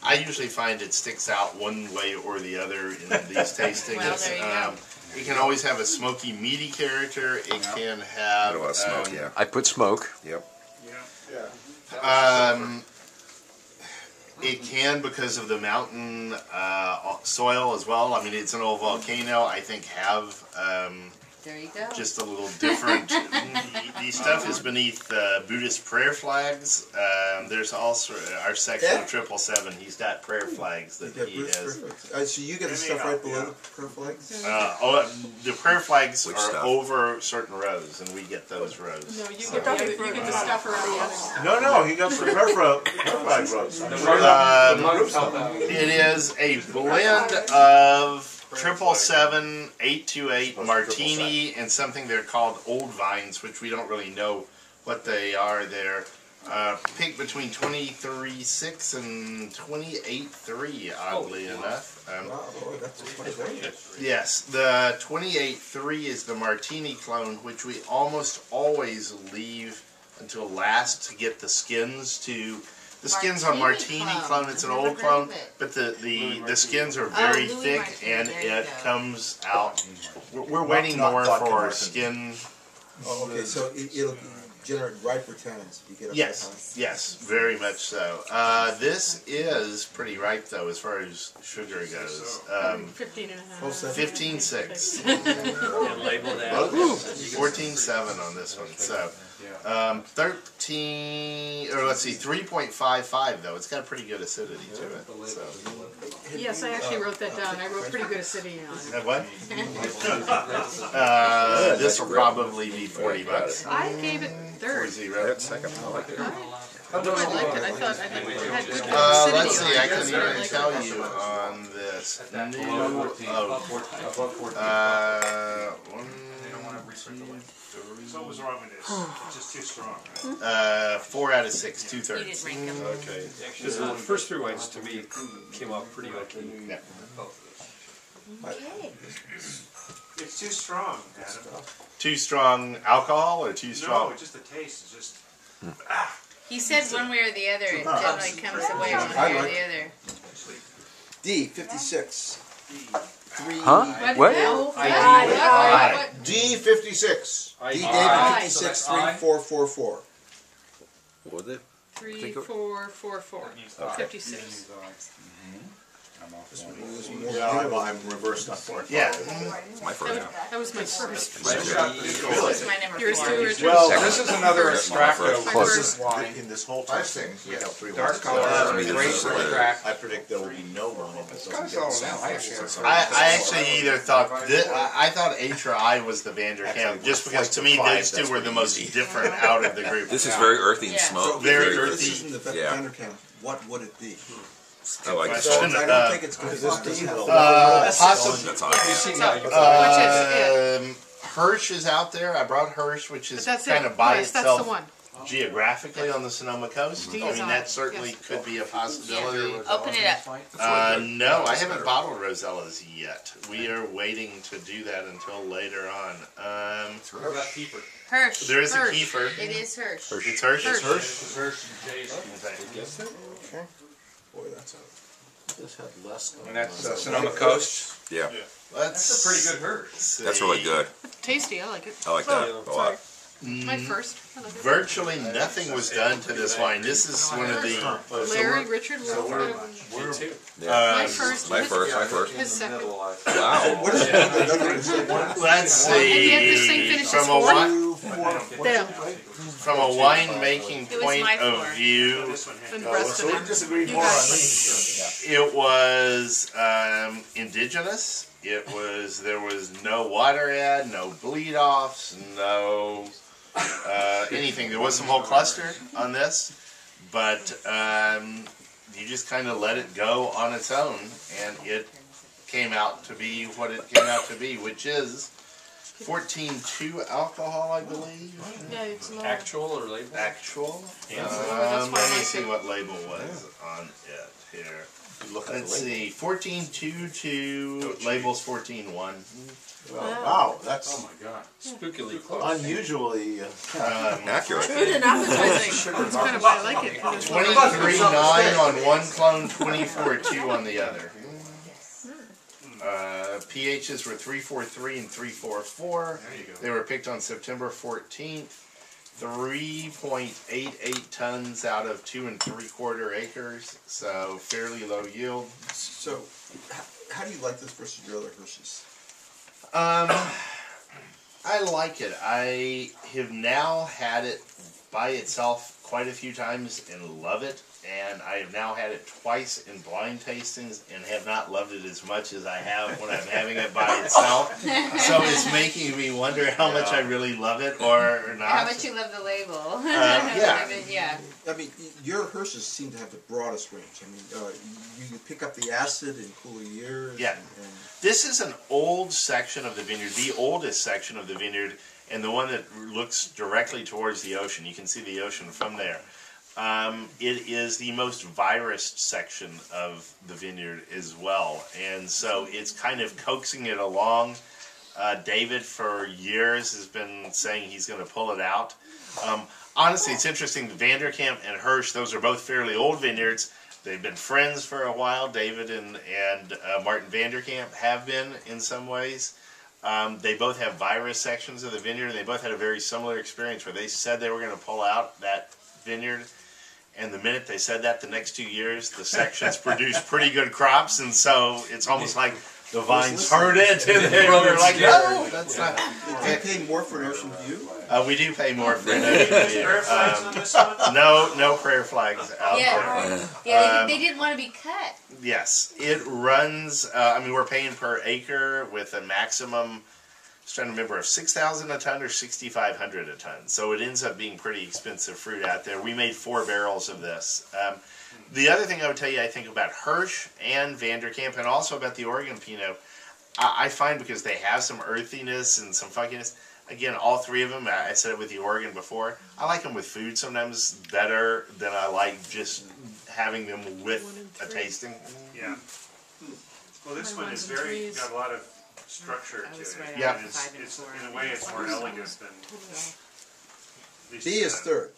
I usually find it sticks out one way or the other in these tastings. Well, there you go. It can always have a smoky, meaty character. It can have A lot of smoke, yeah. I put smoke. Yep. It can, because of the mountain soil as well. I mean, it's an old volcano. I think have There you go. just a little different. The stuff is beneath Buddhist prayer flags. There's also our section of 777. He's got prayer flags that he has. So you get the stuff right below the prayer flags? The prayer flags Which are stuff? over certain rows, and we get those rows. No, you get the stuff around the others. No, he got the prayer flag rows. It is a blend of 777, 828, Martini, and something they're called Old Vines, which we don't really know what they are. They're picked between 23.6 and 28.3, oddly enough. Yes, the 28.3 is the Martini clone, which we almost always leave until last to get the skins to. The skins on Martini clone, it's an old clone, but the skins are very thick, Martini, and there it you go. comes out. We're waiting more for skin. Oh, okay, so it'll generate riper tannins. You get Yes, very much so. This is pretty ripe, though, as far as sugar goes. 15 and a half. 15.6. And label that. 14.7 on this one. So 3.55 though. It's got a pretty good acidity to it. So. Yes, I actually wrote that down. I wrote pretty good acidity on it. What? This will probably be $40. I gave it third. 40. Second. I like it. I liked it. I thought it had good acidity Let's see. I on it. can even tell you on this. So what was wrong with this? It's just too strong, right? 4 out of 6, You 2/3. didn't rank them. Okay. Because the first three wines to me came out pretty okay. Yeah. Okay. It's too strong, Adam. Too strong alcohol or too strong? No, just the taste is just... He said one way or the other. It generally comes away one way or the other. D, 56. Huh? What? D, 56. D, David, I. 56, 3444. What was it? 3, 4, 4, 4. 56. Yeah, I'm reversed on 4. Yeah. My first. That was my first. This is my number Yours 4. too, Richard? Well, this is another extracto Close. wine. In this whole Five thing, we have 3 Dark color, great extract. I predict there will be no one if it doesn't get sound. I actually either thought I thought H or I was the Vanderkamp, just because to me those two were the most different out of the group. This is very earthy and Yeah. smoke. Very If earthy. this isn't the Vanderkamp, what would it be? I like I this shouldn't one. I don't think it's because this doesn't have Possibly. That's hot. Which is it? Hirsch is out there. I brought Hirsch, which is That's kind it. of by Yes, that's the itself one. geographically on the Sonoma coast. I mean, that certainly could be a possibility. Open it up. No, I haven't bottled Rosellas yet. We are waiting to do that until later on. What about Keeper? Hirsch. There is a Hirsch. Kiefer. It is Hirsch. It's Hirsch. Hirsch. Hirsch and Jason. Okay. Boy, that's And that's Sonoma Coast. Yeah. Let's That's a pretty good Hirsch. see. That's really good. Tasty, I like it. I like that a lot. My first. I like it. Virtually nothing was done to this wine. This is one of the. Larry, Richard, Me too. my first. My first. His second. Wow. what is it? Let's And he had this thing see. finish From his a fourth. wine, Them. from a winemaking It was point my of four. view, And the rest of them. disagree You guys. it was indigenous. There was no water add, no bleed offs, no anything. There was some whole cluster on this, but you just kind of let it go on its own, and it came out to be what it came out to be, which is 14.2 alcohol, I believe. Yeah, it's low. Actual or label? Actual. That's why I Let me like see it. what label was on it here. Look at Let's the label. see, 14.2 labels 14.1. Wow, that's Oh my god. Spookily close. unusually Accurate. Good and appetizing. That's kind of why I like it. 'Cause it's 23.9 on one clone, 24.2 on the other. pHs were 3.43 and 3.44. There you go. They were picked on September 14th. 3.88 tons out of 2 3/4 acres, so fairly low yield. So, how do you like this versus your other Hirsches? I like it. I have now had it by itself quite a few times and love it, and I have now had it twice in blind tastings and have not loved it as much as I have when I'm having it by itself. So it's making me wonder how much I really love it or not. How much you love the label. Yeah. Yeah. I mean, your Hirsches seem to have the broadest range. I mean, you pick up the acid in cooler years. Yeah. And This is an old section of the vineyard, the oldest section of the vineyard, and the one that looks directly towards the ocean. You can see the ocean from there. It is the most virus section of the vineyard as well, and so it's kind of coaxing it along. David, for years, has been saying he's going to pull it out. Honestly, it's interesting. Vanderkamp and Hirsch, those are both fairly old vineyards. They've been friends for a while. David and Martin Vanderkamp have been in some ways. They both have virus sections of the vineyard, and they both had a very similar experience where they said they were going to pull out that vineyard, and the minute they said that, the next 2 years, the sections produced pretty good crops, and so it's almost like the vines heard it, and they were like, no, that's not. do you pay more for an Ocean View? We do pay more for an ocean view. Prayer flags on this one? No prayer flags out there. Yeah, they didn't want to be cut. Yes, it runs. I mean, we're paying per acre with a maximum. I was trying to remember if 6,000 a ton or 6,500 a ton. So it ends up being pretty expensive fruit out there. We made 4 barrels of this. The other thing I would tell you, I think about Hirsch and Vanderkamp, and also about the Oregon Pinot, I find because they have some earthiness and some funkiness. Again, all 3 of them. I said it with the Oregon before. I like them with food sometimes better than I like just having them with a tasting. Yeah. Well, this My one is ones and very, threes. got a lot of structure I to was it. right Yeah. on And 5 and it's 4. in a way, it's more elegant than. at least, B is third.